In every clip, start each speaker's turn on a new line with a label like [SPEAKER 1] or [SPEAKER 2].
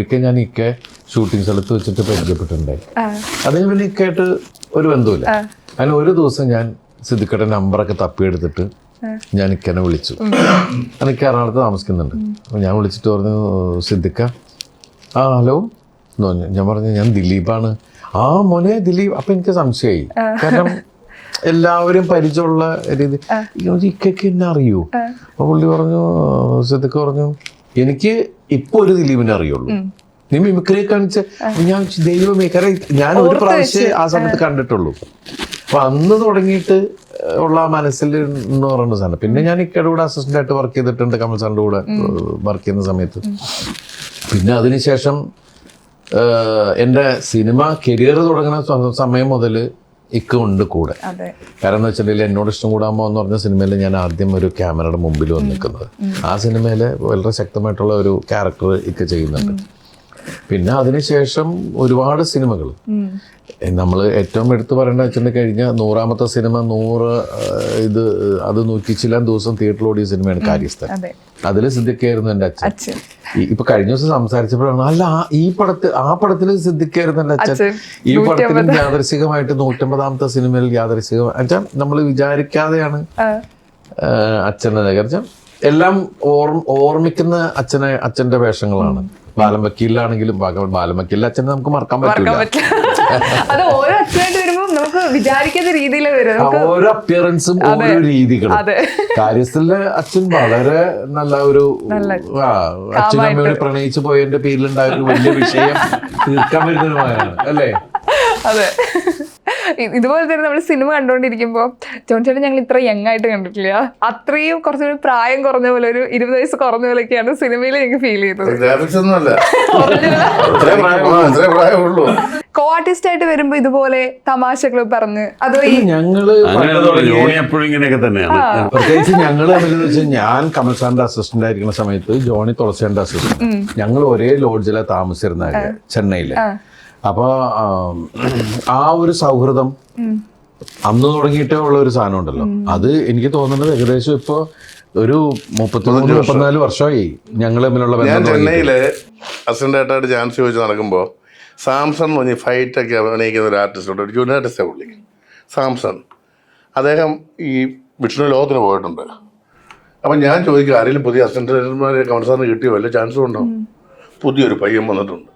[SPEAKER 1] ഒരിക്കൽ ഞാൻ ഇക്കെ ഷൂട്ടിംഗ് സ്ഥലത്ത് വെച്ചിട്ട് പരിചയപ്പെട്ടിട്ടുണ്ടായി. അതിന് പിന്നെ ഇക്കായിട്ട് ഒരു ബന്ധമില്ല. അങ്ങനെ ഒരു ദിവസം ഞാൻ സിദ്ദിഖയുടെ നമ്പറൊക്കെ തപ്പിയെടുത്തിട്ട് ഞാൻ ഇക്കനെ വിളിച്ചു. എനിക്ക് എറണാകുളത്ത് താമസിക്കുന്നുണ്ട്. അപ്പോൾ ഞാൻ വിളിച്ചിട്ട് പറഞ്ഞു, സിദ്ദിഖ ഹലോ എന്ന് പറഞ്ഞു. ഞാൻ പറഞ്ഞു ഞാൻ ദിലീപാണ്. മോനെ ദിലീപ്. അപ്പം എനിക്ക് സംശയമായി. കാരണം എല്ലാവരും പരിചയമുള്ള രീതി. ഇക്കൊക്കെ എന്നെ അറിയൂ. അപ്പോൾ പുള്ളി പറഞ്ഞു, സിദ്ദിഖ പറഞ്ഞു, എനിക്ക് ഇപ്പോൾ ഒരു ദിലീപിനെ അറിയുള്ളൂ. നീ മിമിക്രി കാണിച്ച ഞാൻ ദൈവമേ, കാരണം ഞാൻ ഒരു പ്രാവശ്യം ആ സമയത്ത് കണ്ടിട്ടുള്ളൂ. അപ്പൊ അന്ന് തുടങ്ങിയിട്ട് ഉള്ള മനസ്സിൽ എന്ന് പറയുന്ന സാധനം. പിന്നെ ഞാൻ ഇക്കയുടെ കൂടെ അസിസ്റ്റന്റ് ആയിട്ട് വർക്ക് ചെയ്തിട്ടുണ്ട്, കമൽ സാറിന്റെ കൂടെ വർക്ക് ചെയ്യുന്ന സമയത്ത്. പിന്നെ അതിനുശേഷം എൻ്റെ സിനിമ കരിയർ തുടങ്ങുന്ന സമയം മുതൽ ഇക്ക ഉണ്ട് കൂടെ. കാരണം എന്ന് വെച്ചിട്ടുണ്ടെങ്കിൽ എന്നോട് ഇഷ്ടം കൂടാമോ എന്ന് പറഞ്ഞ സിനിമയിൽ ഞാൻ ആദ്യം ഒരു ക്യാമറയുടെ മുമ്പിൽ വന്ന് നിൽക്കുന്നത്. ആ സിനിമയിൽ വളരെ ശക്തമായിട്ടുള്ള ഒരു ക്യാരക്ടർ ഇക്ക ചെയ്യുന്നുണ്ട്. പിന്നെ അതിനുശേഷം ഒരുപാട് സിനിമകൾ നമ്മൾ ഏറ്റവും എടുത്തു പറയേണ്ട വെച്ചിട്ടുണ്ടെങ്കിൽ കഴിഞ്ഞ 100ാമത്തെ സിനിമ 100 ചില ദിവസം തിയേറ്ററിൽ ഓടിയ സിനിമയാണ് കാര്യസ്ഥൻ. അതിൽ സിദ്ദിഖായിരുന്നു എൻ്റെ അച്ഛൻ. ഇപ്പൊ കഴിഞ്ഞ ദിവസം സംസാരിച്ചപ്പോഴാണ്, അല്ല ആ പടത്തിൽ സിദ്ദിഖായിരുന്നു എൻ്റെ അച്ഛൻ. ഈ പടത്തിലും യാദൃശികമായിട്ട് 150ാമത്തെ സിനിമയിൽ യാദൃശികം നമ്മൾ വിചാരിക്കാതെയാണ് അച്ഛനെ കാരണം എല്ലാം ഓർമ്മിക്കുന്ന അച്ഛന്റെ വേഷങ്ങളാണ്. ബാലം വക്കീലാണെങ്കിലും ബാലം വക്കീലിലെ അച്ഛനെ നമുക്ക് മറക്കാൻ പറ്റില്ല.
[SPEAKER 2] അത് ഓരോ അച്ഛനായിട്ട് വരുമ്പോ നമുക്ക് വിചാരിക്കുന്ന രീതിയിൽ
[SPEAKER 1] ഓരോ അപ്പിയറൻസും ഓരോ രീതികളും. കാര്യസ്ഥലിലെ അച്ഛൻ വളരെ നല്ല ഒരു അച്ഛനമ്മയോട് പ്രണയിച്ചു പോയതിന്റെ പേരിലുണ്ടായ ഒരു വലിയ വിഷയം തീർക്കാൻ വരുന്നൊരു മകനാണ് അല്ലേ?
[SPEAKER 2] അതെ. ഇതുപോലെ തന്നെ നമ്മൾ സിനിമ കണ്ടുകൊണ്ടിരിക്കുമ്പോ ജോൺ ചേട്ടൻ ഞങ്ങൾ ഇത്ര യങ് ആയിട്ട് കണ്ടിട്ടില്ല. അത്രയും കുറച്ചൊരു പ്രായം കുറഞ്ഞ പോലെ, ഒരു 20 വയസ്സ് കുറഞ്ഞ പോലെയൊക്കെയാണ് സിനിമയിൽ എനിക്ക് ഫീൽ ചെയ്തത്. കോ ആർട്ടിസ്റ്റ് ആയിട്ട് വരുമ്പോ ഇതുപോലെ തമാശകൾ പറഞ്ഞ് അത്
[SPEAKER 1] പ്രത്യേകിച്ച് ഞങ്ങള് തമ്മിലെന്ന് വെച്ചാൽ ഞാൻ കമൽ സാറിന്റെ അസിസ്റ്റന്റ് ആയിരിക്കുന്ന സമയത്ത് ജോണി തുളസിയുടെ അസിസ്റ്റന്റ്. ഞങ്ങൾ ഒരേ ലോഡ്ജിലെ താമസിച്ചിരുന്ന ചെന്നൈയില്. അപ്പൊ ആ ഒരു സൗഹൃദം അന്ന് തുടങ്ങിയിട്ടേ ഉള്ള ഒരു സാധനം ഉണ്ടല്ലോ. അത് എനിക്ക് തോന്നുന്നത് ഏകദേശം ഇപ്പൊ ഒരു 33-34 വർഷമായി ഞങ്ങൾ തമ്മിലുള്ള ബന്ധം.
[SPEAKER 3] ഞാൻ ചെന്നൈയില് അസിസ്റ്റന്റ് ആയിട്ടായിട്ട് ചാൻസ് ചോദിച്ച് നടക്കുമ്പോൾ സാംസൺ എന്ന് പറഞ്ഞ് ഫൈറ്റൊക്കെ അഭിനയിക്കുന്ന ഒരു ആർട്ടിസ്റ്റ്, ഒരു ജൂനിയർ ആർട്ടിസ്റ്റാണ് പുള്ളി സാംസൺ. അദ്ദേഹം ഈ വിഷ്ണു ലോകത്തിന് പോയിട്ടുണ്ട്. അപ്പം ഞാൻ ചോദിക്കുക, ആരെങ്കിലും പുതിയ അസിസ്റ്റന്റുമാരെ കമൽ സാറിന് കിട്ടിയോ, വല്ല ചാൻസും ഉണ്ടോ? പുതിയൊരു പയ്യൻ വന്നിട്ടുണ്ട്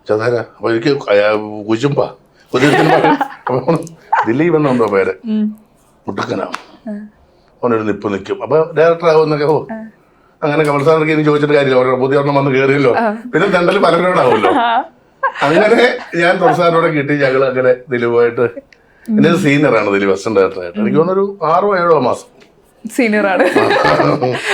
[SPEAKER 3] ചതാര. അപ്പോൾ എനിക്ക് കുശുമ്പാ പുതിയ അപ്പം ദിലീപ് എന്നുണ്ടോ പേര്, മുട്ടക്കനാവും. അവനൊരു നിപ്പ് നിൽക്കും. അപ്പം ഡയറക്ടർ ആവുമെന്നൊക്കെ അങ്ങനെ കമൽ സാറിനൊക്കെ ഇനി ചോദിച്ചിട്ട് കാര്യമില്ല, പുതിയ ഒരെണ്ണം വന്ന് കയറിയല്ലോ. പിന്നെ തെണ്ടൽ പലരോടാവുമല്ലോ. അങ്ങനെ ഞാൻ തുളസാറിനോടെ കിട്ടി. ഞങ്ങൾ അങ്ങനെ ദിലീപുമായിട്ട്, എൻ്റെ സീനിയറാണ് ദിലീപ്, അസിസ്റ്റന്റ് ഡയറക്ടറായിട്ട്. എനിക്ക് തോന്നുന്നൊരു 6 or 7 മാസം
[SPEAKER 2] സീനിയറാണ്.